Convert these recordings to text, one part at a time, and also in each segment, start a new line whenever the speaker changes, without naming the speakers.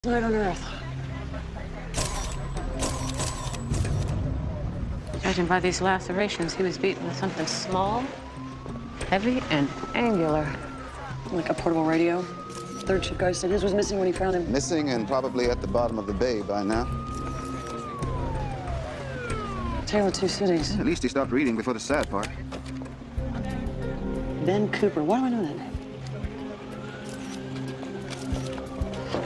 Night on Earth. Judging by these lacerations, he was beaten with something small, heavy, and angular. Like a portable radio. Third shift guy said his was missing when he found him.
Missing and probably at the bottom of the bay by now.
Tale of two cities.
At least he stopped reading before the sad part.
Ben Cooper. Why do I know that name?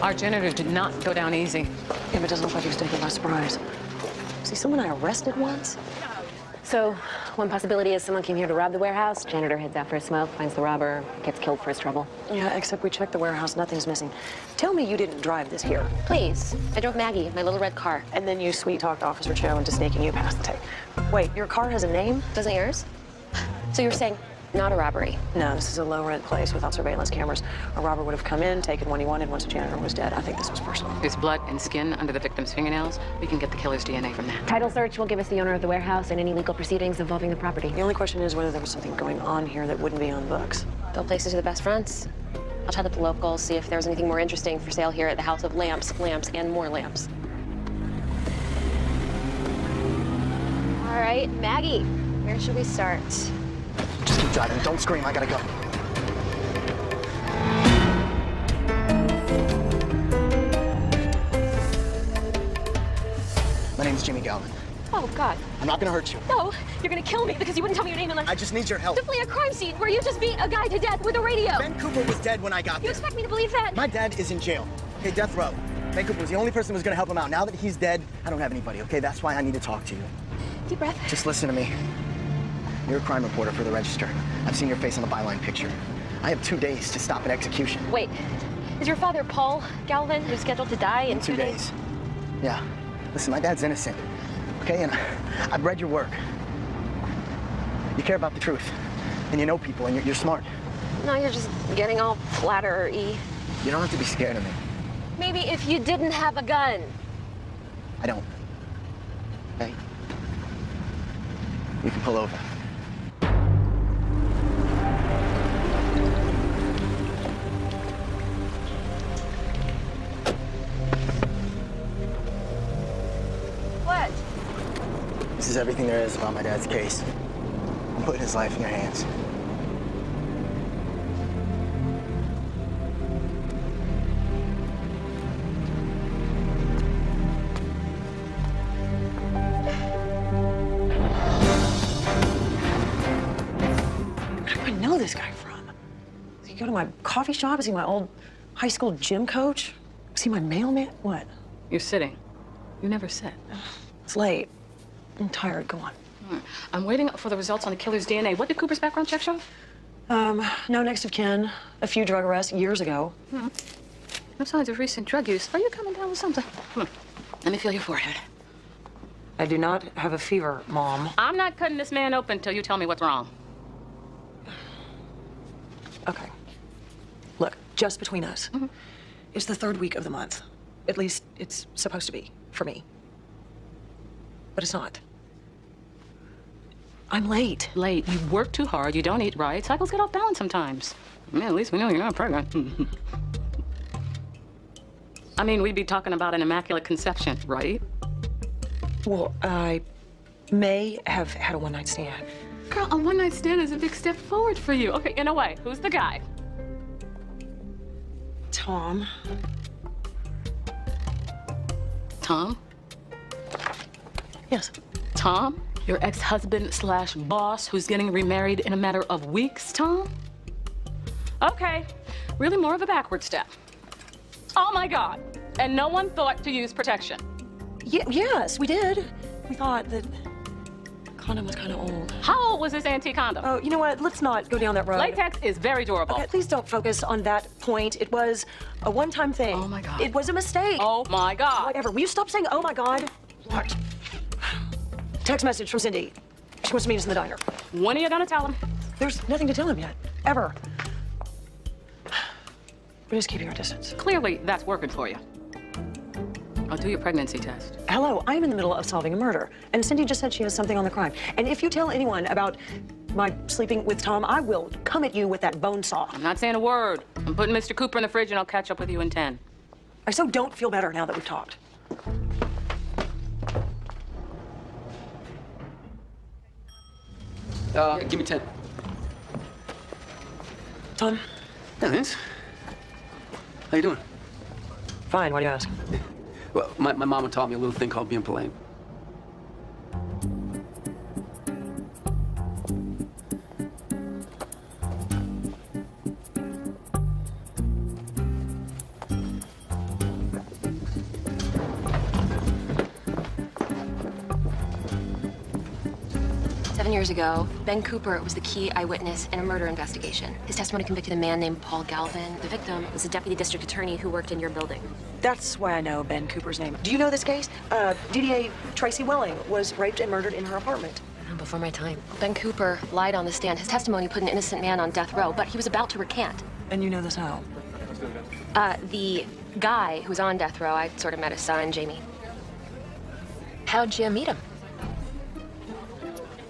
Our janitor did not go down easy. Yeah, but it doesn't look like he was taken by surprise. Was he someone I arrested once?
So, one possibility is someone came here to rob the warehouse. Janitor heads out for a smoke, finds the robber, gets killed for his trouble.
Yeah, except we checked the warehouse, nothing's missing. Tell me you didn't drive this here.
Please. I drove Maggie, my little red car.
And then you sweet-talked Officer Cho into sneaking you past the tape. Wait, your car has a name?
Doesn't yours? So you're saying not a robbery?
No, this is a low-rent place without surveillance cameras. A robber would have come in, taken what he wanted once the janitor was dead. I think this was personal.
There's blood and skin under the victim's fingernails. We can get the killer's DNA from that.
Title search will give us the owner of the warehouse and any legal proceedings involving the property.
The only question is whether there was something going on here that wouldn't be on books.
Both places are the best fronts. I'll chat with the locals, see if there's anything more interesting for sale here at the House of Lamps, and more lamps. All right, Maggie, where should we start?
Just keep driving. Don't scream. I gotta go. My name's Jimmy Galvin.
Oh, God.
I'm not gonna hurt you.
No, you're gonna kill me because you wouldn't tell me your name unless...
I just need your help.
Simply a crime scene where you just beat a guy to death with a radio.
Ben Cooper was dead when I got
You
there.
expect me to believe that?
My dad is in jail. Okay, death row. Ben Cooper was the only person who was gonna help him out. Now that he's dead, I don't have anybody, okay? That's why I need to talk to you.
Deep breath.
Just listen to me. You're a crime reporter for the Register. I've seen your face on the byline picture. I have 2 days to stop an execution.
Wait, is your father Paul Galvin, who's scheduled to die in
2 days? Yeah. Listen, my dad's innocent, okay? And I've read your work. You care about the truth, and you know people, and you're smart.
No, you're just getting all flattery.
You don't have to be scared of me.
Maybe if you didn't have a gun.
I don't. Okay? You can pull over.
What?
This is everything there is about my dad's case. I'm putting his life in your hands.
Where do I know this guy from? Does he go to my coffee shop? Is he my old high school gym coach? Is he my mailman? What?
You're sitting. You never sit.
It's late. I'm tired. Go on.
I'm waiting for the results on the killer's DNA. What did Cooper's background check show?
No next of kin. A few drug arrests years ago.
No signs of recent drug use. Are you coming down with something? Let me feel your forehead.
I do not have a fever, Mom.
I'm not cutting this man open till you tell me what's wrong.
Okay. Look, just between us. It's the third week of the month. At least it's supposed to be, for me. But it's not. I'm late.
Late. You work too hard. You don't eat right. Cycles get off balance sometimes. Man, at least we know you're not pregnant. I mean, we'd be talking about an immaculate conception, right?
Well, I may have had a one-night stand.
Girl, a one-night stand is a big step forward for you. Okay, in a way, who's the guy?
Tom.
Tom?
Yes.
Tom? Your ex-husband slash boss who's getting remarried in a matter of weeks, Tom? Okay, really more of a backward step. Oh my God, and no one thought to use protection.
Yes, we did. We thought that condom was kind of old.
How old was this antique condom?
Oh, you know what? Let's not go down that road.
Latex is very durable.
Okay, please don't focus on that point. It was a one-time thing.
Oh my God.
It was a mistake.
Oh my God.
Whatever. Will you stop saying, oh my God? What? Text message from Cindy. She wants to meet us in the diner.
When are you gonna tell him?
There's nothing to tell him yet. Ever. We're just keeping our distance.
Clearly, that's working for you. I'll do your pregnancy test.
Hello, I'm in the middle of solving a murder, and Cindy just said she has something on the crime. And if you tell anyone about my sleeping with Tom, I will come at you with that bone saw.
I'm not saying a word. I'm putting Mr. Cooper in the fridge, and I'll catch up with you in 10.
I so don't feel better now that we've talked.
Give me 10.
Tom?
Yeah, Vince. How you doing?
Fine, why do you ask?
Well, my mama taught me a little thing called being polite.
Years ago, Ben Cooper was the key eyewitness in a murder investigation. His testimony convicted a man named Paul Galvin. The victim was a deputy district attorney who worked in your building.
That's why I know Ben Cooper's name. Do you know this case? DDA Tracy Welling was raped and murdered in her apartment.
Before my time. Ben Cooper lied on the stand. His testimony put an innocent man on death row, but he was about to recant.
And you know this how?
The guy who was on death row, I sort of met his son, Jamie. How'd you meet him?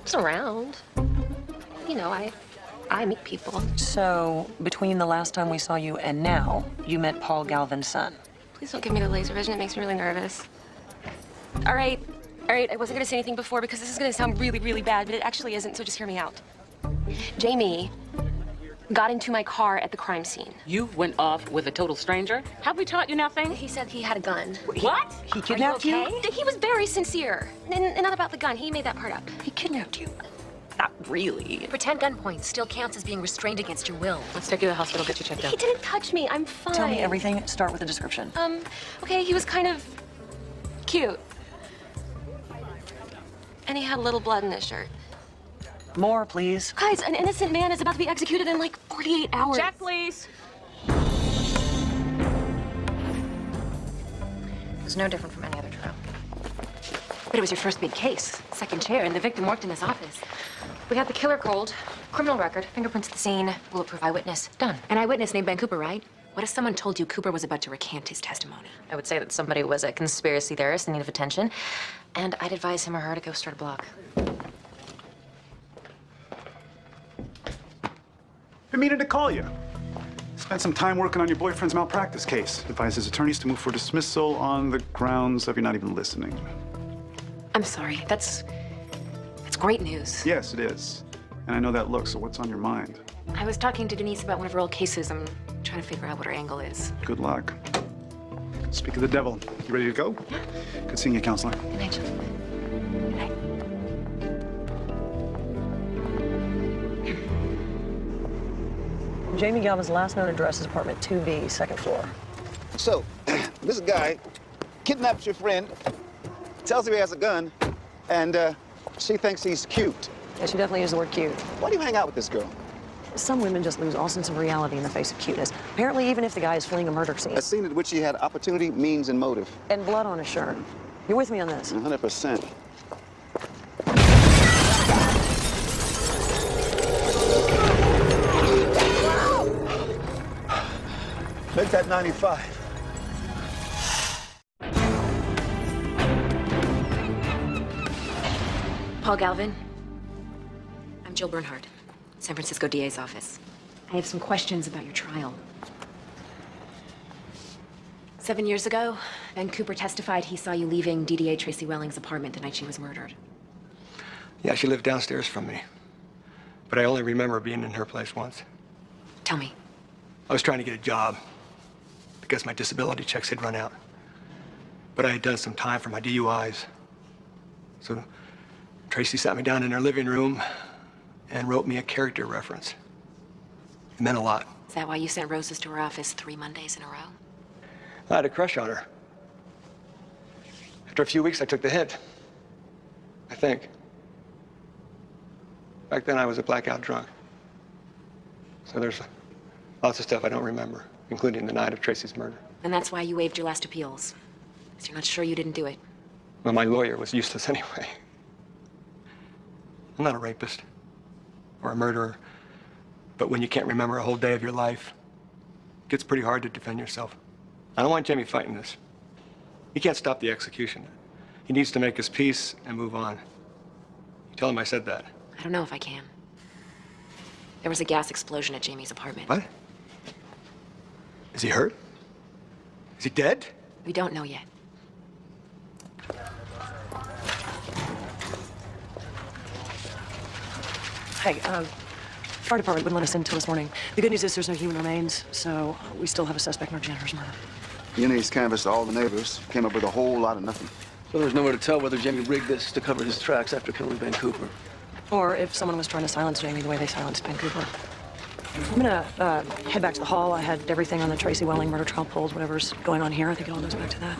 Just around. You know, I meet people.
So, between the last time we saw you and now, you met Paul Galvin's son.
Please don't give me the laser vision. It makes me really nervous. All right. I wasn't gonna say anything before because this is gonna sound really, really bad, but it actually isn't, so just hear me out. Jamie got into my car at the crime scene.
You went off with a total stranger? Have we taught you nothing?
He said he had a gun.
What?
He kidnapped
Are you okay? He was very sincere. And not about the gun. He made that part up.
He kidnapped you. Not really.
Pretend gunpoint still counts as being restrained against your will.
Let's take you to the hospital, get you checked out.
He didn't touch me. I'm fine.
Tell me everything. Start with a description.
Okay, he was kind of cute. And he had a little blood in his shirt.
More, please.
Guys, an innocent man is about to be executed in like 48 hours.
Check, please.
It was no different from any other trial. But it was your first big case. Second chair, and the victim worked in his office. We got the killer cold, criminal record, fingerprints at the scene, bulletproof eyewitness. Done. An eyewitness named Ben Cooper, right? What if someone told you Cooper was about to recant his testimony?
I would say that somebody was a conspiracy theorist in need of attention, and I'd advise him or her to go start a blog.
Been meaning to call you. Spent some time working on your boyfriend's malpractice case. Advised his attorneys to move for dismissal on the grounds of you're not even listening.
I'm sorry. That's great news.
Yes, it is. And I know that look, so what's on your mind?
I was talking to Denise about one of her old cases. I'm trying to figure out what her angle is.
Good luck. Speak of the devil. You ready to go?
Yeah.
Good seeing you, counselor.
Good night, Jill. Good night.
Jamie Galvin's last known address is apartment 2B, second floor.
So, this guy kidnaps your friend, tells him he has a gun, and she thinks he's cute.
Yeah, she definitely used the word cute.
Why do you hang out with this girl?
Some women just lose all sense of reality in the face of cuteness. Apparently, even if the guy is fleeing a murder scene.
A scene at which he had opportunity, means, and motive.
And blood on his shirt. You're with me on this?
100%. Make that 95.
Paul Galvin. I'm Jill Bernhardt, San Francisco DA's office. I have some questions about your trial. 7 years ago, Ben Cooper testified he saw you leaving DDA Tracy Welling's apartment the night she was murdered.
Yeah, she lived downstairs from me. But I only remember being in her place once.
Tell me.
I was trying to get a job because my disability checks had run out. But I had done some time for my DUIs. So Tracy sat me down in her living room and wrote me a character reference. It meant a lot.
Is that why you sent roses to her office 3 Mondays in a row?
I had a crush on her. After a few weeks, I took the hint. I think. Back then, I was a blackout drunk. So there's lots of stuff I don't remember, including the night of Tracy's murder.
And that's why you waived your last appeals. Because you're not sure you didn't do it.
Well, my lawyer was useless anyway. I'm not a rapist or a murderer. But when you can't remember a whole day of your life, it gets pretty hard to defend yourself. I don't want Jimmy fighting this. He can't stop the execution. He needs to make his peace and move on. You tell him I said that.
I don't know if I can. There was a gas explosion at Jamie's apartment.
What? Is he hurt? Is he dead?
We don't know yet. Hey, fire department wouldn't let us in until this morning. The good news is there's no human remains, so we still have a suspect in our janitor's murder.
He's canvassed all the neighbors, came up with a whole lot of nothing.
So there's nowhere to tell whether Jamie rigged this to cover his tracks after killing Ben Cooper.
Or if someone was trying to silence Jamie the way they silenced Ben Cooper. I'm gonna head back to the hall. I had everything on the Tracy Welling murder trial pulled. Whatever's going on here, I think it all goes back to that.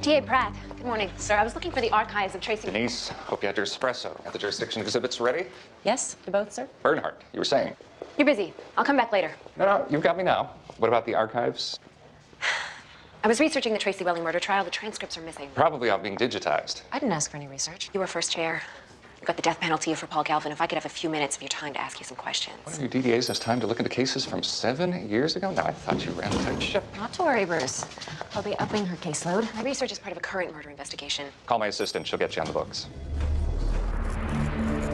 DA Pratt, good morning. Sir, I was looking for the archives of Tracy...
Denise, hope you had your espresso. Have the jurisdiction exhibits ready?
Yes, you both, sir?
Bernhardt, you were saying.
You're busy. I'll come back later.
No, you've got me now. What about the archives?
I was researching the Tracy Welling murder trial. The transcripts are missing.
Probably all being digitized.
I didn't ask for any research. You were first chair. You got the death penalty for Paul Galvin. If I could have a few minutes of your time to ask you some questions.
One of you DDAs has time to look into cases from 7 years ago? Now, I thought you ran a tight ship.
Not to worry, Bruce. I'll be upping her caseload. My research is part of a current murder investigation.
Call my assistant. She'll get you on the books.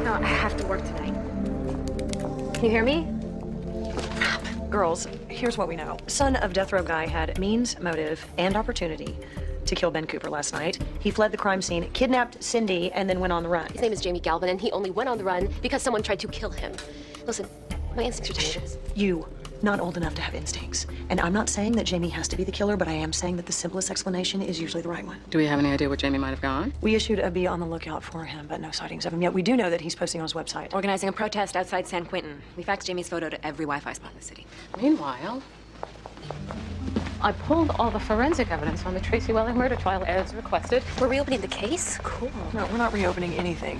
No, I have to work tonight. Can you hear me?
Girls, here's what we know. Son of death row guy had means, motive, and opportunity to kill Ben Cooper last night. He fled the crime scene, kidnapped Cindy, and then went on the run.
His name is Jamie Galvin, and he only went on the run because someone tried to kill him. Listen, my instincts are telling me this.
You, not old enough to have instincts. And I'm not saying that Jamie has to be the killer, but I am saying that the simplest explanation is usually the right one.
Do we have any idea where Jamie might have gone?
We issued a be on the lookout for him, but no sightings of him yet. We do know that he's posting on his website.
Organizing a protest outside San Quentin. We faxed Jamie's photo to every Wi-Fi spot in the city.
Meanwhile, I pulled all the forensic evidence on the Tracy Welling murder trial as requested.
We're reopening the case? Cool.
No, we're not reopening anything.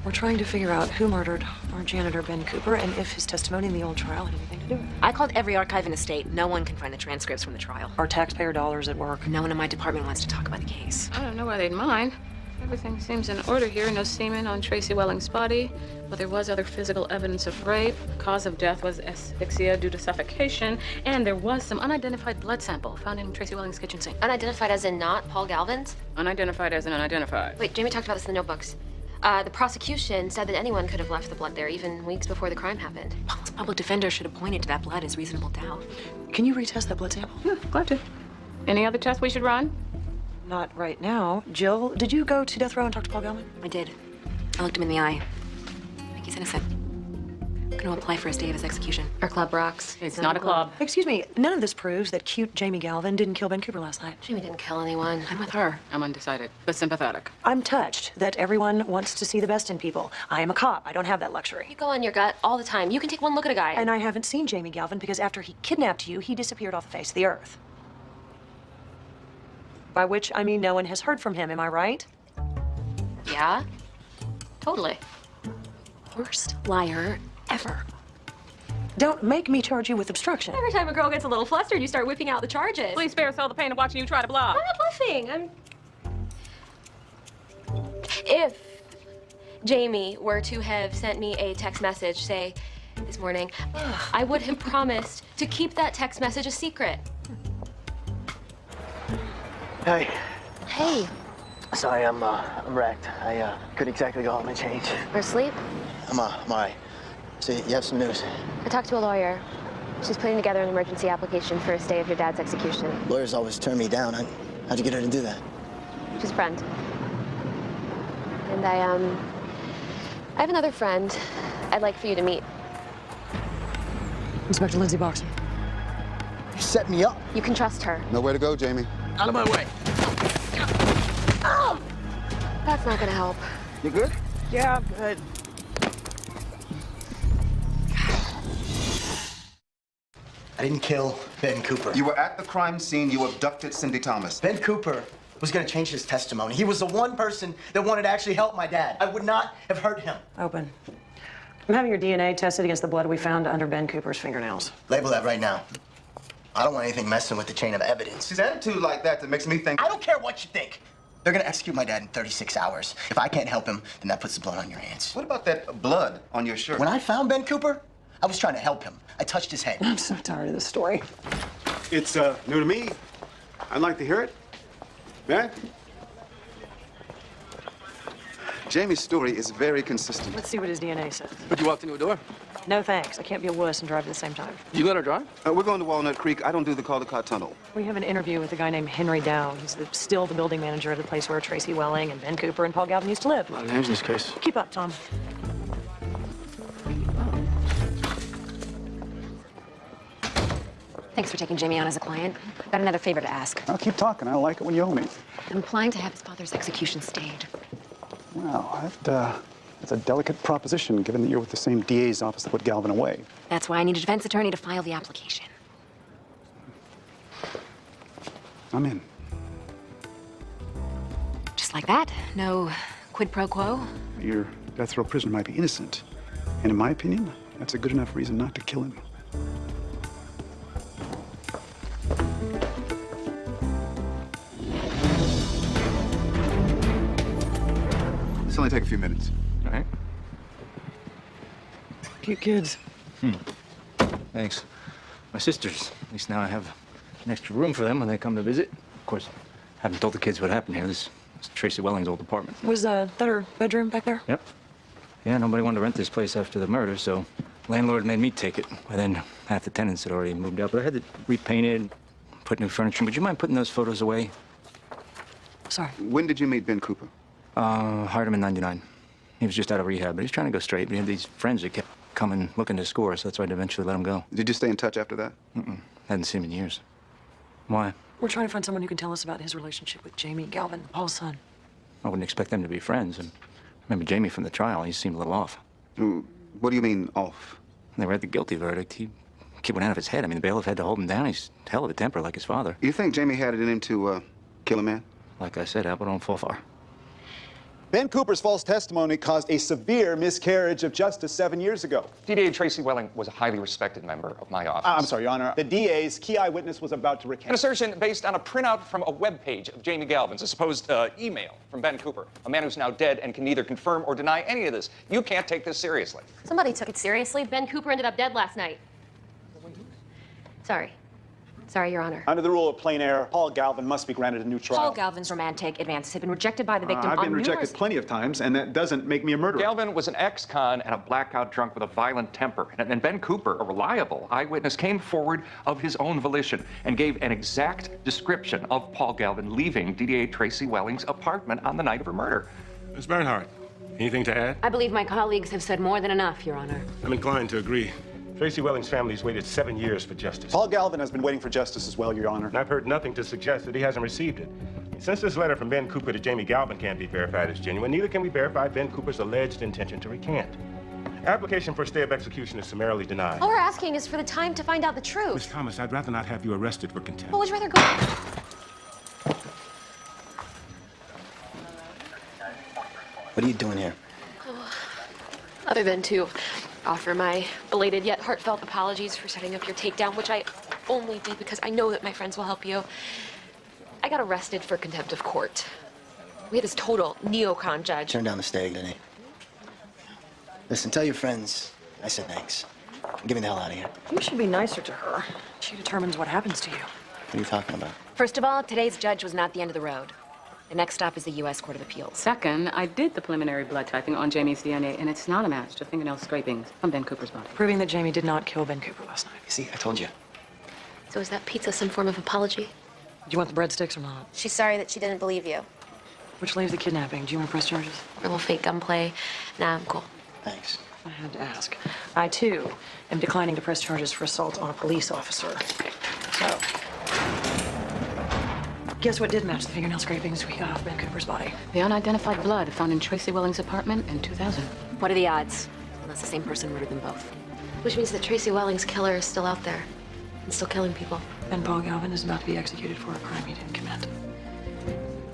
We're trying to figure out who murdered our janitor, Ben Cooper, and if his testimony in the old trial had anything to do with it.
I called every archive in the state. No one can find the transcripts from the trial.
Our taxpayer dollars at work.
No one in my department wants to talk about the case.
I don't know why they'd mind. Everything seems in order here. No semen on Tracy Welling's body, but there was other physical evidence of rape. The cause of death was asphyxia due to suffocation, and there was some unidentified blood sample found in Tracy Welling's kitchen sink.
Unidentified as in not Paul Galvin's?
Unidentified as in unidentified.
Wait, Jamie talked about this in the notebooks. The prosecution said that anyone could have left the blood there even weeks before the crime happened.
Paul's public defender should have pointed to that blood as reasonable doubt.
Can you retest that blood sample?
Yeah, glad to. Any other tests we should run?
Not right now. Jill, did you go to death row and talk to Paul Galvin?
I did. I looked him in the eye. I think he's innocent. I'm gonna apply for his day of his execution.
Our club rocks.
It's not a club.
Excuse me, none of this proves that cute Jamie Galvin didn't kill Ben Cooper last night.
Jamie didn't kill anyone.
I'm with her.
I'm undecided, but sympathetic.
I'm touched that everyone wants to see the best in people. I am a cop. I don't have that luxury.
You go on your gut all the time. You can take one look at a guy.
And I haven't seen Jamie Galvin because after he kidnapped you, he disappeared off the face of the earth. By which I mean no one has heard from him, am I right?
Yeah? Totally.
Worst liar ever.
Don't make me charge you with obstruction.
Every time a girl gets a little flustered, you start whipping out the charges.
Please spare us all the pain of watching you try to bluff.
I'm not bluffing. If Jamie were to have sent me a text message, say, this morning, I would have promised to keep that text message a secret.
Hey.
Hey.
Sorry, I'm wrecked. I couldn't exactly go home and change.
Or asleep?
I'm all right. So you have some news?
I talked to a lawyer. She's putting together an emergency application for a stay of your dad's execution.
Lawyers always turn me down. How'd you get her to do that?
She's a friend. And I have another friend I'd like for you to meet.
Inspector Lindsay Boxer.
You set me up.
You can trust her.
Nowhere to go, Jamie.
Out of my way.
Oh! That's not gonna help.
You good?
Yeah, I'm good.
I didn't kill Ben Cooper.
You were at the crime scene. You abducted Cindy Thomas.
Ben Cooper was going to change his testimony. He was the one person that wanted to actually help my dad. I would not have hurt him.
Open. I'm having your DNA tested against the blood we found under Ben Cooper's fingernails.
Label that right now. I don't want anything messing with the chain of evidence.
His attitude like that makes me think...
I don't care what you think. They're gonna execute my dad in 36 hours. If I can't help him, then that puts the blood on your hands.
What about that blood on your shirt?
When I found Ben Cooper, I was trying to help him. I touched his head.
I'm so tired of this story.
It's new to me. I'd like to hear it. Yeah?
Jamie's story is very consistent.
Let's see what his DNA says.
But you walked into a door.
No thanks. I can't be a wuss and drive at the same time.
You let her drive?
We're going to Walnut Creek. I don't do the Caldecott Tunnel.
We have an interview with a guy named Henry Dow. He's still the building manager of the place where Tracy Welling and Ben Cooper and Paul Galvin used to live.
A lot of names in this case.
Keep up, Tom.
Thanks for taking Jamie on as a client. I've got another favor to ask.
I'll keep talking. I like it when you owe me.
I'm applying to have his father's execution stayed.
Wow, that's a delicate proposition, given that you're with the same DA's office that put Galvin away.
That's why I need a defense attorney to file the application.
I'm in.
Just like that? No quid pro quo?
Your death row prisoner might be innocent. And in my opinion, that's a good enough reason not to kill him.
This only take a few minutes.
All right.
Cute kids.
Thanks. My sisters. At least now I have an extra room for them when they come to visit. Of course, I haven't told the kids what happened here. This is Tracy Welling's old apartment.
Was that her bedroom back there?
Yep. Yeah, nobody wanted to rent this place after the murder, so landlord made me take it. By then, half the tenants had already moved out, but I had it repainted, put new furniture. Would you mind putting those photos away?
Sorry.
When did you meet Ben Cooper?
Hired him in '99. He was just out of rehab, but he was trying to go straight. But he had these friends that kept coming looking to score, so that's why I'd eventually let him go.
Did you stay in touch after that?
Hadn't seen him in years. Why?
We're trying to find someone who can tell us about his relationship with Jamie, Galvin, Paul's son.
I wouldn't expect them to be friends. And I remember Jamie from the trial. He seemed a little off.
What do you mean, off?
They read the guilty verdict. Kid went out of his head. I mean, the bailiff had to hold him down. He's hell of a temper, like his father.
You think Jamie had it in him to kill a man?
Like I said, apple don't fall far.
Ben Cooper's false testimony caused a severe miscarriage of justice 7 years ago.
DDA Tracy Welling was a highly respected member of my office.
I'm sorry, Your Honor. The DA's key eyewitness was about to recount.
An assertion based on a printout from a webpage of Jamie Galvin's, a supposed email from Ben Cooper, a man who's now dead and can neither confirm or deny any of this. You can't take this seriously.
Somebody took it seriously. Ben Cooper ended up dead last night. Sorry. Sorry, Your Honor.
Under the rule of plain error, Paul Galvin must be granted a new trial.
Paul Galvin's romantic advances have been rejected by the victim
I've been rejected plenty of times, and that doesn't make me a murderer.
Galvin was an ex-con and a blackout drunk with a violent temper. And Ben Cooper, a reliable eyewitness, came forward of his own volition and gave an exact description of Paul Galvin leaving DDA Tracy Welling's apartment on the night of her murder.
Ms. Bernhardt, anything to add?
I believe my colleagues have said more than enough, Your Honor.
I'm inclined to agree. Tracy Welling's family's waited 7 years for justice.
Paul Galvin has been waiting for justice as well, Your Honor.
And I've heard nothing to suggest that he hasn't received it. Since this letter from Ben Cooper to Jamie Galvin can't be verified as genuine, neither can we verify Ben Cooper's alleged intention to recant. Application for stay of execution is summarily denied.
All we're asking is for the time to find out the truth.
Miss Thomas, I'd rather not have you arrested for contempt.
What would you rather go?
What are you doing here?
Other than to offer my belated yet heartfelt apologies for setting up your takedown, which I only did because I know that my friends will help you. I got arrested for contempt of court. We had this total neocon judge.
Turned down the stag, didn't he? Listen, tell your friends I said thanks. Get me the hell out of here.
You should be nicer to her. She determines what happens to you.
What are you talking about?
First of all, today's judge was not the end of the road. The next stop is the U.S. Court of Appeals.
Second, I did the preliminary blood typing on Jamie's DNA, and it's not a match to fingernail scrapings from Ben Cooper's body.
Proving that Jamie did not kill Ben Cooper last night.
You see, I told you.
So is that pizza some form of apology?
Do you want the breadsticks or not?
She's sorry that she didn't believe you.
Which leaves the kidnapping. Do you want to press charges?
A little fake gunplay. Nah, I'm cool.
Thanks.
I had to ask. I, too, am declining to press charges for assault on a police officer. So, guess what did match the fingernail scrapings we got off Ben Cooper's body?
The unidentified blood found in Tracy Welling's apartment in 2000.
What are the odds? Unless the same person murdered them both.
Which means that Tracy Welling's killer is still out there and still killing people.
And Paul Galvin is about to be executed for a crime he didn't commit.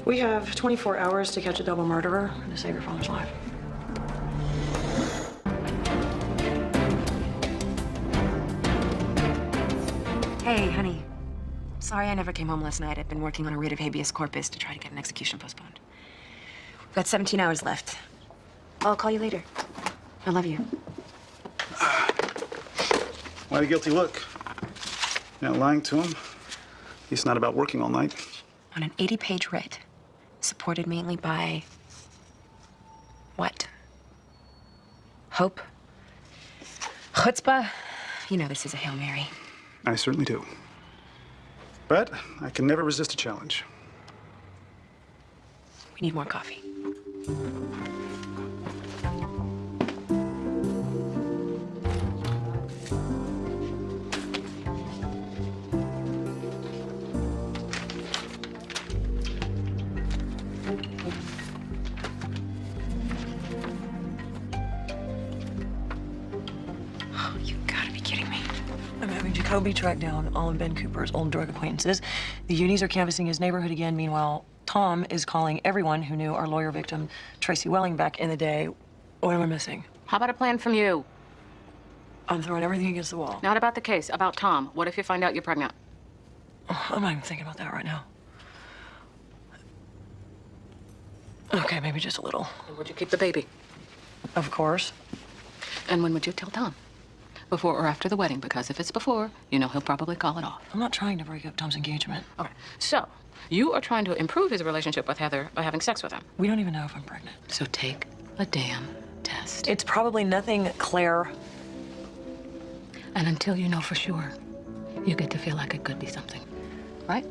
We have 24 hours to catch a double murderer and to save your father's life.
Hey, honey. Sorry I never came home last night. I've been working on a writ of habeas corpus to try to get an execution postponed. We've got 17 hours left. I'll call you later. I love you.
Why the guilty look? You're not lying to him. He's not about working all night.
On an 80-page writ, supported mainly by... what? Hope?
Chutzpah, you know this is a Hail Mary.
I certainly do. But I can never resist a challenge.
We need more coffee.
Jacoby tracked down all of Ben Cooper's old drug acquaintances. The unis are canvassing his neighborhood again. Meanwhile, Tom is calling everyone who knew our lawyer victim, Tracy Welling, back in the day. What am I missing?
How about a plan from you?
I'm throwing everything against the wall.
Not about the case, about Tom. What if you find out you're pregnant?
Oh, I'm not even thinking about that right now. Okay, maybe just a little.
And would you keep the baby?
Of course.
And when would you tell Tom? Before or after the wedding? Because if it's before, you know he'll probably call it off.
I'm not trying to break up Tom's engagement.
Okay, so you are trying to improve his relationship with Heather by having sex with him.
We don't even know if I'm pregnant.
So take a damn test.
It's probably nothing, Claire.
And until you know for sure, you get to feel like it could be something, right?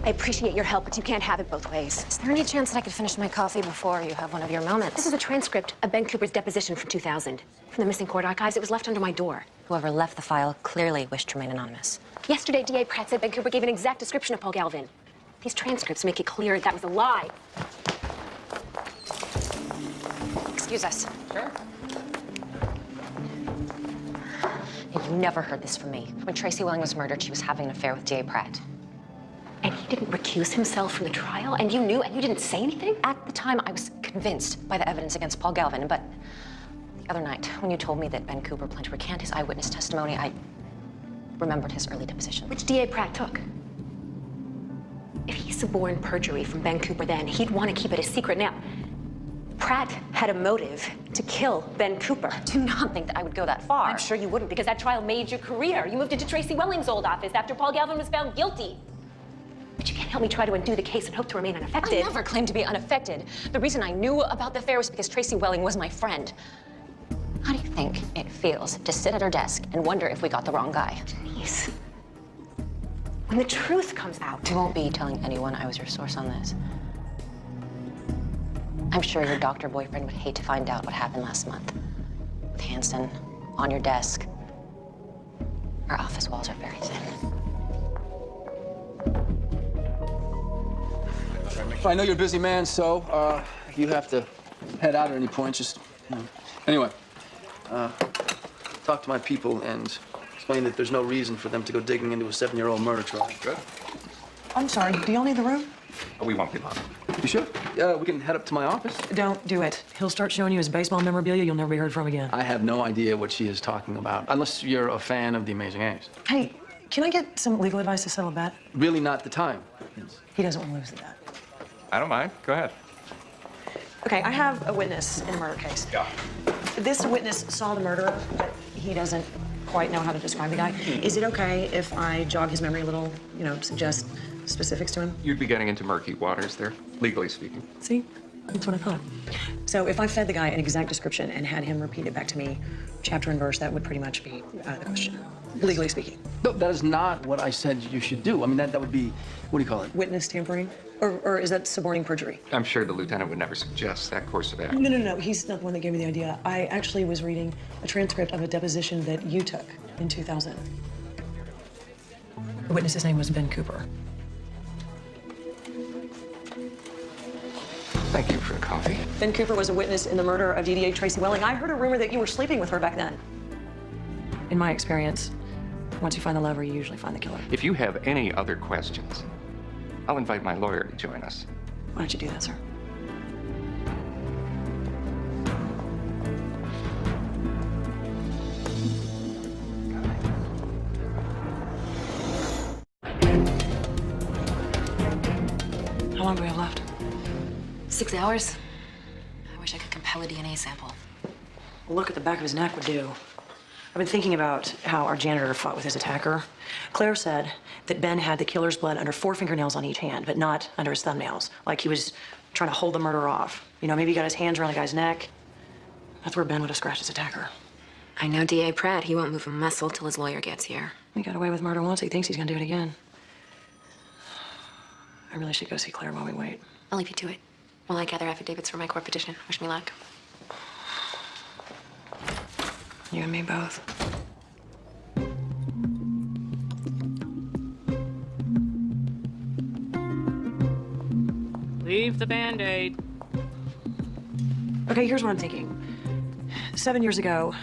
I appreciate your help, but you can't have it both ways. Is there any chance that I could finish my coffee before you have one of your moments? This is a transcript of Ben Cooper's deposition from 2000. From the missing court archives, it was left under my door. Whoever left the file clearly wished to remain anonymous. Yesterday, DA Pratt said Ben Cooper gave an exact description of Paul Galvin. These transcripts make it clear that was a lie. Excuse us.
Sure.
And you never heard this from me. When Tracy Welling was murdered, she was having an affair with DA Pratt. And he didn't recuse himself from the trial, and you knew, and you didn't say anything? At the time, I was convinced by the evidence against Paul Galvin, but the other night, when you told me that Ben Cooper planned to recant his eyewitness testimony, I remembered his early deposition, which DA Pratt took. If he suborned perjury from Ben Cooper then, he'd want to keep it a secret. Now, Pratt had a motive to kill Ben Cooper. Do not think that I would go that far. I'm sure you wouldn't, because that trial made your career. You moved into Tracy Welling's old office after Paul Galvin was found guilty. But you can't help me try to undo the case and hope to remain unaffected. I never claimed to be unaffected. The reason I knew about the affair was because Tracy Welling was my friend. How do you think it feels to sit at her desk and wonder if we got the wrong guy? Denise, when the truth comes out... You won't be telling anyone I was your source on this. I'm sure your doctor boyfriend would hate to find out what happened last month. With Hanson on your desk. Our office walls are very thin.
I know you're a busy man, so if you have to head out at any point, just, you know. Anyway, talk to my people and explain that there's no reason for them to go digging into a 7-year-old murder trial. Good.
I'm sorry, do y'all need the room?
Oh, we won't be long.
You sure? We can head up to my office.
Don't do it. He'll start showing you his baseball memorabilia you'll never be heard from again.
I have no idea what she is talking about, unless you're a fan of The Amazing Ace.
Hey, can I get some legal advice to settle a bet?
Really not the time.
He doesn't want to lose the bet.
I don't mind. Go ahead.
Okay, I have a witness in a murder case.
Yeah.
This witness saw the murderer, but he doesn't quite know how to describe the guy. Is it okay if I jog his memory a little, you know, suggest specifics to him?
You'd be getting into murky waters there, legally speaking.
See? That's what I thought. So if I fed the guy an exact description and had him repeat it back to me, chapter and verse, that would pretty much be out of the question, legally speaking.
No, that is not what I said you should do. I mean, that would be, what do you call it?
Witness tampering? Or is that suborning perjury?
I'm sure the lieutenant would never suggest that course of action.
No. He's not the one that gave me the idea. I actually was reading a transcript of a deposition that you took in 2000. The witness's name was Ben Cooper.
Thank you for the coffee.
Ben Cooper was a witness in the murder of DDA Tracy Welling. I heard a rumor that you were sleeping with her back then. In my experience, once you find the lover, you usually find the killer.
If you have any other questions, I'll invite my lawyer to join us.
Why don't you do that, sir? How long do we have left?
6 hours. I wish I could compel a DNA sample.
A look at the back of his neck would do. I've been thinking about how our janitor fought with his attacker. Claire said that Ben had the killer's blood under 4 fingernails on each hand, but not under his thumbnails. Like he was trying to hold the murder off. You know, maybe he got his hands around the guy's neck. That's where Ben would have scratched his attacker.
I know D.A. Pratt. He won't move a muscle till his lawyer gets here.
He got away with murder once. He thinks he's gonna do it again. I really should go see Claire while we wait.
I'll leave you to it while I gather affidavits for my court petition. Wish me luck.
You and me both.
Leave the Band-Aid.
Okay, here's what I'm thinking. 7 years ago,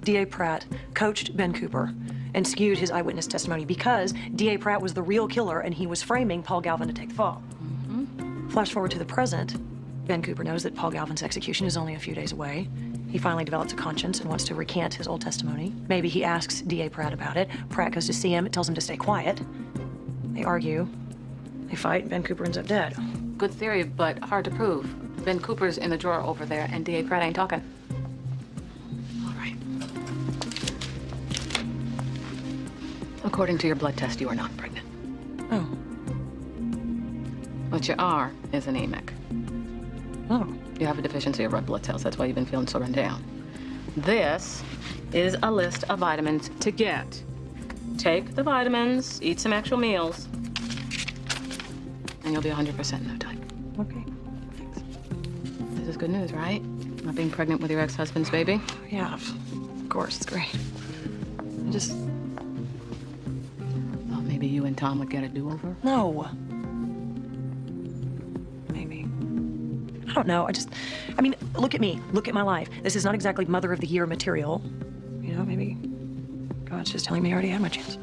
D.A. Pratt coached Ben Cooper and skewed his eyewitness testimony because D.A. Pratt was the real killer and he was framing Paul Galvin to take the fall. Flash forward to the present, Ben Cooper knows that Paul Galvin's execution is only a few days away. He finally develops a conscience and wants to recant his old testimony. Maybe he asks D.A. Pratt about it. Pratt goes to see him, tells him to stay quiet. They argue, they fight, and Ben Cooper ends up dead.
Good theory, but hard to prove. Ben Cooper's in the drawer over there, and D.A. Pratt ain't talking.
All right.
According to your blood test, you are not pregnant.
Oh.
What you are is anemic.
Oh.
You have a deficiency of red blood cells. That's why you've been feeling so run down. This is a list of vitamins to get. Take the vitamins, eat some actual meals, and you'll be 100% in no time.
Okay.
This is good news, right? Not being pregnant with your ex-husband's baby?
Yeah, of course, it's great. I just...
Well, maybe you and Tom would get a do-over?
No. Maybe. I don't know. I mean, look at me. Look at my life. This is not exactly Mother of the Year material. You know, maybe God's just telling me I already had my chance.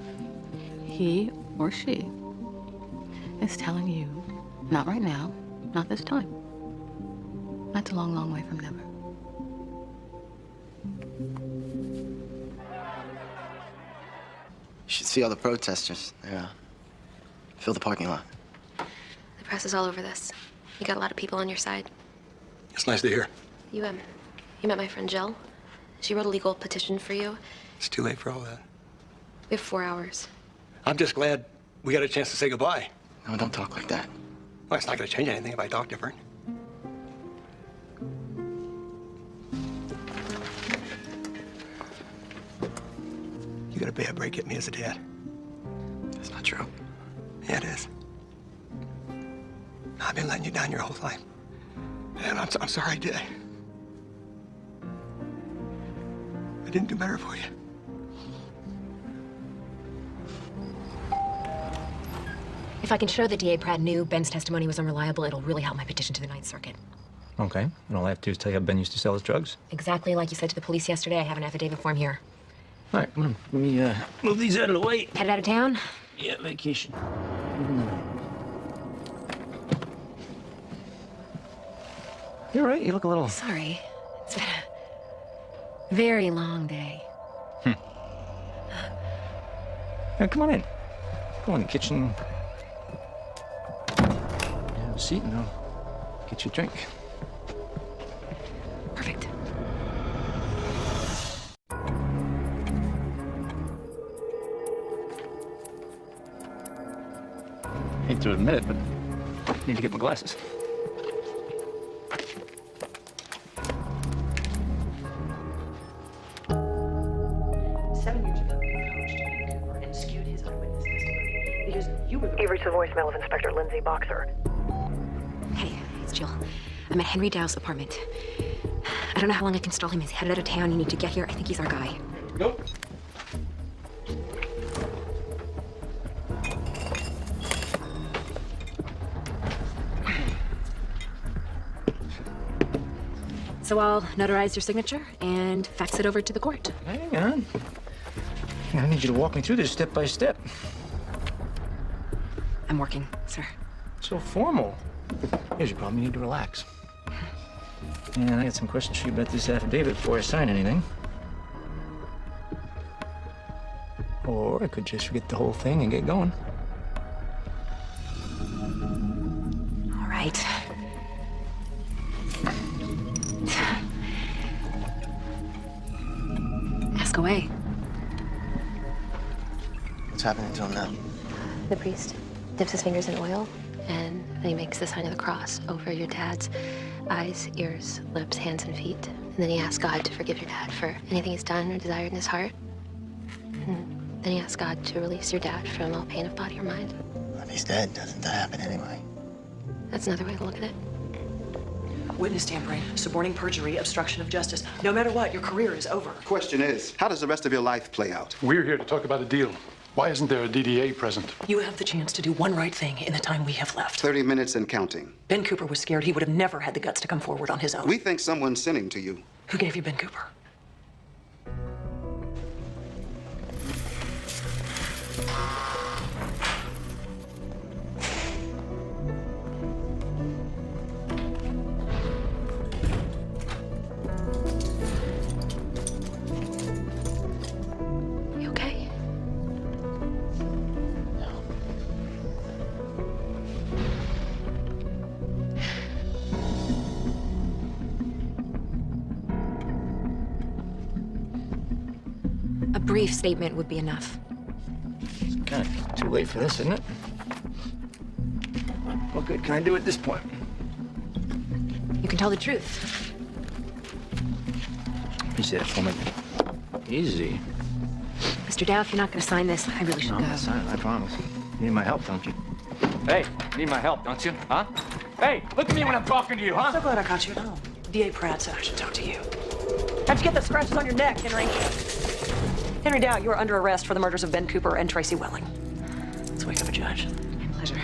He or she is telling you, not right now, not this time. That's a long, long way from never.
You should see all the protesters. They fill the parking lot.
The press is all over this. You got a lot of people on your side.
It's nice to hear.
You met my friend Jill. She wrote a legal petition for you.
It's too late for all that.
We have 4 hours.
I'm just glad we got a chance to say goodbye.
No, don't talk like that.
Well, it's not going to change anything if I talk different. You got a bad break at me as a dad.
That's not true.
Yeah, it is. I've been letting you down your whole life. And I'm sorry I did. I didn't do better for you.
If I can show that D.A. Pratt knew Ben's testimony was unreliable, it'll really help my petition to the Ninth Circuit.
Okay. And all I have to do is tell you how Ben used to sell his drugs?
Exactly like you said to the police yesterday. I have an affidavit form here.
All right, come on. Let me move these out of the way.
Headed out of town?
Yeah, vacation. You're right. You look a little...
Sorry. It's been a very long day.
Yeah, come on in. Go in the kitchen. Have a seat and I'll get you a drink.
Perfect.
Hate to admit it, but I need to get my glasses.
You reached the voicemail of Inspector Lindsay Boxer.
Hey, it's Jill. I'm at Henry Dow's apartment. I don't know how long I can stall him. He's headed out of town. You need to get here. I think he's our guy.
Nope.
So I'll notarize your signature and fax it over to the court.
Hang on. I need you to walk me through this step by step.
I'm working, sir.
So formal. Here's your problem. You need to relax. And I got some questions for you about this affidavit before I sign anything. Or I could just forget the whole thing and get going.
All right. Ask away.
What's happening to him now?
The priest dips his fingers in oil, and then he makes the sign of the cross over your dad's eyes, ears, lips, hands, and feet. And then he asked God to forgive your dad for anything he's done or desired in his heart. And then he asked God to release your dad from all pain of body or mind.
If he's dead, doesn't that happen anyway?
That's another way to look at it.
Witness tampering, suborning perjury, obstruction of justice. No matter what, your career is over.
Question is, how does the rest of your life play out?
We're here to talk about a deal. Why isn't there a DDA present?
You have the chance to do one right thing in the time we have left.
30 minutes and counting.
Ben Cooper was scared. He would have never had the guts to come forward on his own.
We think someone's sinning to you.
Who gave you Ben Cooper?
You okay?
A brief statement would be enough.
It's kind of too late for this, isn't it? What good can I do at this point?
You can tell the truth.
Easy that for me. Easy.
Mr. Dow, if you're not going to sign this, I really should
No,
go.
I'm not signing, I promise. You need my help, don't you? Hey, need my help, don't you? Huh? Hey, look at me when I'm talking to you,
I'm
huh?
so glad I caught you at home. D.A. Pratt said I should talk to you. How'd you get the scratches on your neck, Henry? Henry Dow, you are under arrest for the murders of Ben Cooper and Tracy Welling. Let's wake up a judge.
My pleasure.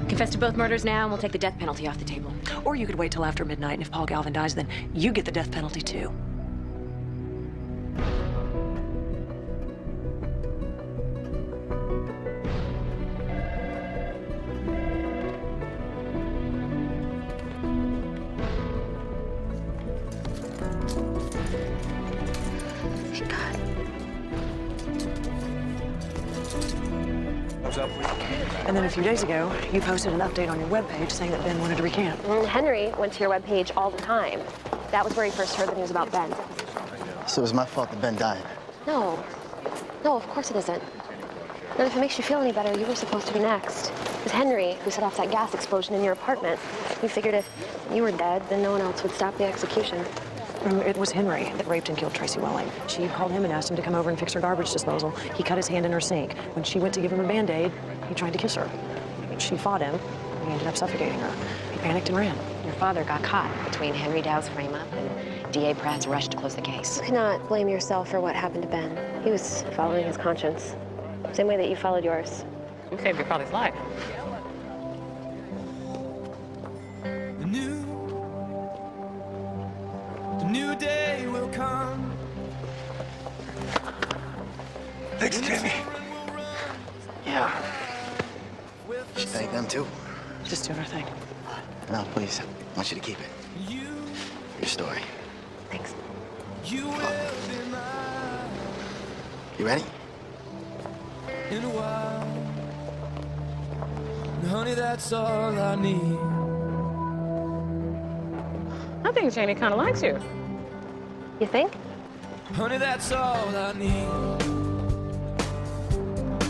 Confess to both murders now, and we'll take the death penalty off the table.
Or you could wait till after midnight, and if Paul Galvin dies, then you get the death penalty too.
Thank God.
And then a few days ago, you posted an update on your webpage saying that Ben wanted to recant.
Henry went to your webpage all the time. That was where he first heard the news about Ben.
So it was my fault that Ben died.
No. No, of course it isn't. And if it makes you feel any better, you were supposed to be next. It was Henry who set off that gas explosion in your apartment. He figured if you were dead, then no one else would stop the execution.
It was Henry that raped and killed Tracy Welling. She called him and asked him to come over and fix her garbage disposal. He cut his hand in her sink. When she went to give him a Band-Aid, he tried to kiss her. She fought him. He ended up suffocating her. He panicked and ran.
Your father got caught between Henry Dow's frame-up and D.A. Pratt's rush to close the case.
You cannot blame yourself for what happened to Ben. He was following his conscience. Same way that you followed yours.
You saved your father's life.
The new day will come.
Thanks, Jamie.
Yeah. Should thank them too.
Just doing her thing.
No, please. I want you to keep it. Your story.
Thanks.
You will be mine
You ready?
in a while. And honey, that's all I need.
I think Jamie kind of likes you.
You think?
Honey, that's all I need.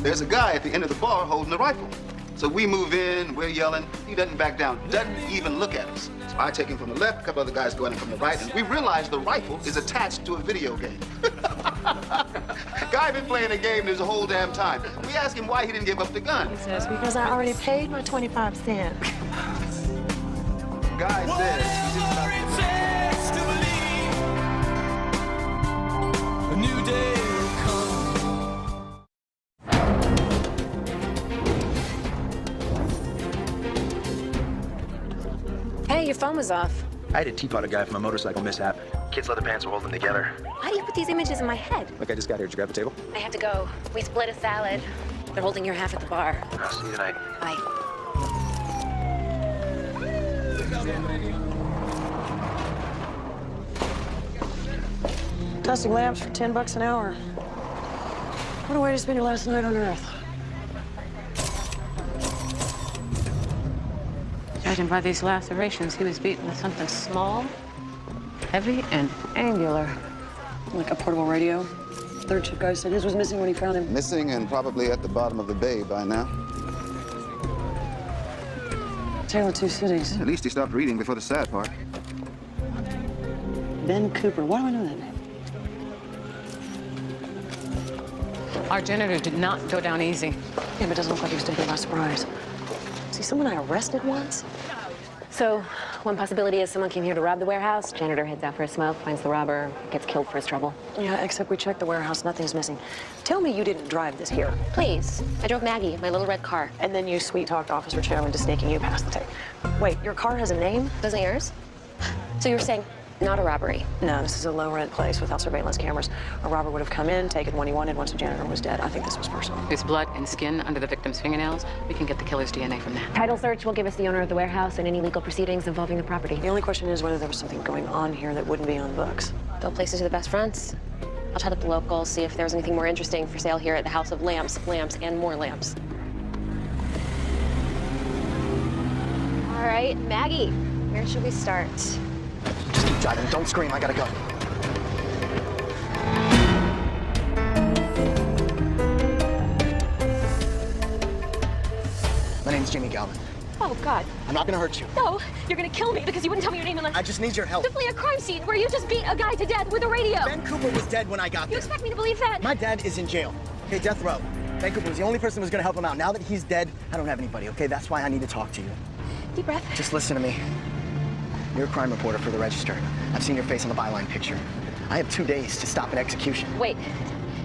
There's a guy at the end of the bar holding a rifle. So we move in, we're yelling. He doesn't back down, doesn't even look at us. So I take him from the left, a couple other guys go in from the right, and we realize the rifle is attached to a video game. Guy been playing a game this whole damn time. We ask him why he didn't give up the gun.
He says, because I already paid my 25 cents.
Guy says he's just about
It takes to believe a new day will come.
Hey, your phone was off.
I had to teapot a guy from a motorcycle mishap. Kid's leather pants were holding them together.
Why do you put these images in my head?
Look, I just got here. Did you grab a table?
I have to go. We split a salad. They're holding your half at the bar.
I'll see you tonight.
Bye.
Dusting lamps for $10 an hour. What a way to spend your last night on Earth.
Judging by these lacerations, he was beaten with something small, heavy, and angular.
Like a portable radio. Third shift guy said his was missing when he found him.
Missing and probably at the bottom of the bay by now.
Tale of two cities.
At least he stopped reading before the sad part.
Ben Cooper. Why do I know that name?
Our janitor did not go down easy.
Yeah, but it doesn't look like he was taken by surprise. Is he someone I arrested once?
So, one possibility is someone came here to rob the warehouse. Janitor heads out for a smoke, finds the robber, gets killed for his trouble.
Yeah, except we checked the warehouse, nothing's missing. Tell me you didn't drive this here.
Please. I drove Maggie, my little red car.
And then you sweet-talked Officer Cho into sneaking you past the tape. Wait, your car has a name?
Doesn't yours? So you were saying not a robbery?
No, this is a low-rent place without surveillance cameras. A robber would have come in, taken what he wanted once the janitor was dead. I think this was personal.
There's blood and skin under the victim's fingernails. We can get the killer's DNA from that.
Title search will give us the owner of the warehouse and any legal proceedings involving the property.
The only question is whether there was something going on here that wouldn't be on the books.
They'll places are the best fronts. I'll chat up the locals, see if there's anything more interesting for sale here at the House of Lamps, and more lamps. All right, Maggie, where should we start?
Just keep driving. Don't scream. I gotta go. My name's Jimmy Galvin.
Oh, God.
I'm not gonna hurt you.
No, you're gonna kill me because you wouldn't tell me your name unless...
I just need your help.
Simply a crime scene where you just beat a guy to death with a radio.
Ben Cooper was dead when I got
You
there.
expect me to believe that?
My dad is in jail. Okay, death row. Ben Cooper was the only person who was gonna help him out. Now that he's dead, I don't have anybody, okay? That's why I need to talk to you.
Deep breath.
Just listen to me. You're a crime reporter for the Register. I've seen your face on the byline picture. I have 2 days to stop an execution.
Wait,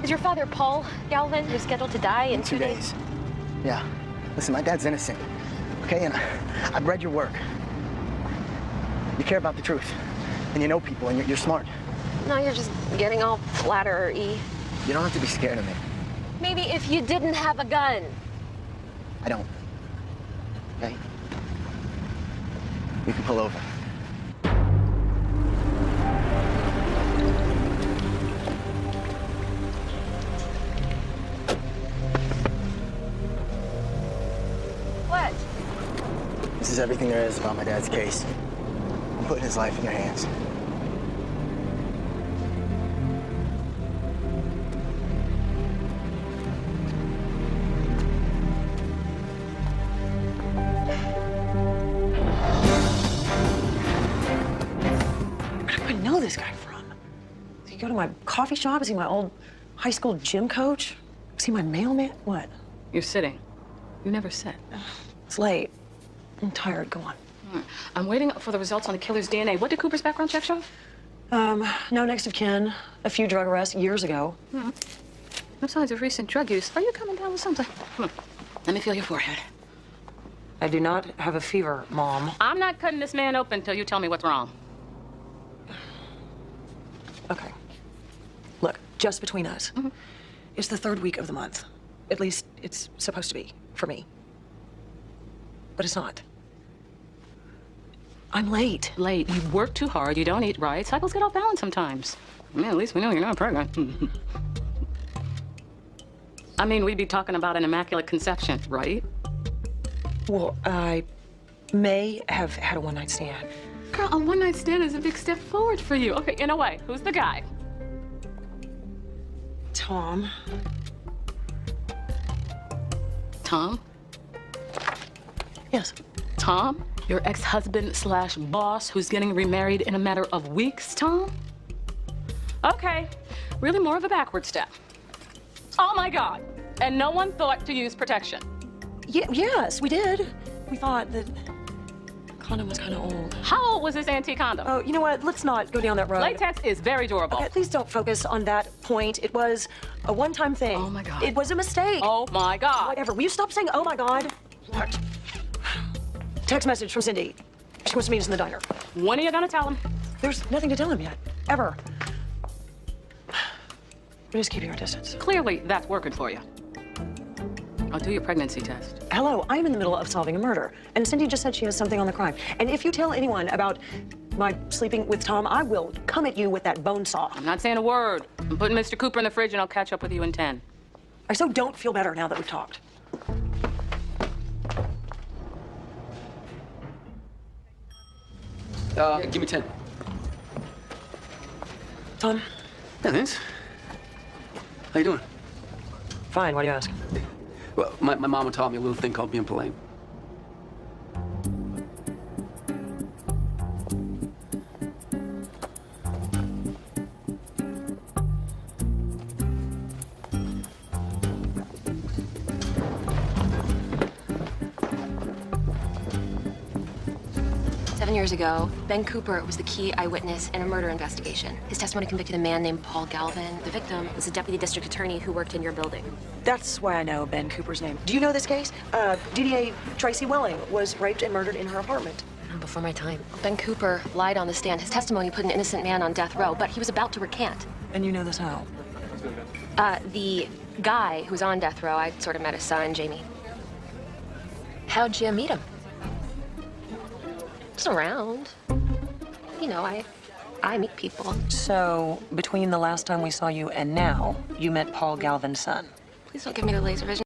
is your father Paul Galvin who's scheduled to die in
2 days? Yeah. Listen, my dad's innocent, okay? And I've read your work. You care about the truth, and you know people, and you're smart.
No, you're just getting all flattery.
You don't have to be scared of me.
Maybe if you didn't have a gun.
I don't. Okay? You can pull over.
What?
This is everything there is about my dad's case. I'm putting his life in your hands.
Where do I know this guy from? Did he go to my coffee shop? Is he my old high school gym coach? Is he my mailman? What?
You're sitting. You never sit.
It's late. I'm tired. Go on.
I'm waiting for the results on the killer's DNA. What did Cooper's background check show?
No next of kin. A few drug arrests years ago.
No signs of recent drug use. Are you coming down with something? Come on. Let me feel your forehead.
I do not have a fever, Mom.
I'm not cutting this man open until you tell me what's wrong.
Okay. Look, just between us. It's the 3rd week of the month. At least it's supposed to be, for me. But it's not. I'm late.
Late. You work too hard. You don't eat right. Cycles get off balance sometimes. I mean, at least we know you're not pregnant. I mean, we'd be talking about an immaculate conception, right?
Well, I may have had a one-night stand.
Girl, a one-night stand is a big step forward for you. Okay, in a way, who's the guy?
Tom.
Tom?
Yes.
Tom? Your ex-husband slash boss who's getting remarried in a matter of weeks, Tom? Okay, really more of a backward step. Oh my God. And no one thought to use protection.
Yes, we did. We thought that condom was kind of old.
How old was this antique condom?
Oh, you know what? Let's not go down that road.
Latex is very durable.
Okay, please don't focus on that point. It was a one-time thing.
Oh my God.
It was a mistake.
Oh my God.
Whatever. Will you stop saying, oh my God? What? Text message from Cindy. She wants to meet us in the diner.
When are you gonna tell him?
There's nothing to tell him yet. Ever. We're just keeping our distance.
Clearly, that's working for you. I'll do your pregnancy test.
Hello, I'm in the middle of solving a murder, and Cindy just said she has something on the crime. And if you tell anyone about my sleeping with Tom, I will come at you with that bone saw.
I'm not saying a word. I'm putting Mr. Cooper in the fridge, and I'll catch up with you in 10.
I so don't feel better now that we've talked.
Yeah, give me 10.
Tom?
Yeah, Vince. How you doing?
Fine, why do you ask?
Well, my mama taught me a little thing called being polite.
7 years ago, Ben Cooper was the key eyewitness in a murder investigation. His testimony convicted a man named Paul Galvin. The victim was a deputy district attorney who worked in your building.
That's why I know Ben Cooper's name. Do you know this case? DDA Tracy Welling was raped and murdered in her apartment.
Before my time. Ben Cooper lied on the stand. His testimony put an innocent man on death row, but he was about to recant.
And you know this how?
The guy who's on death row, I sort of met his son, Jamie.
How'd you meet him?
Just around. You know, I meet people.
So, between the last time we saw you and now, you met Paul Galvin's son.
Please don't give me the laser vision.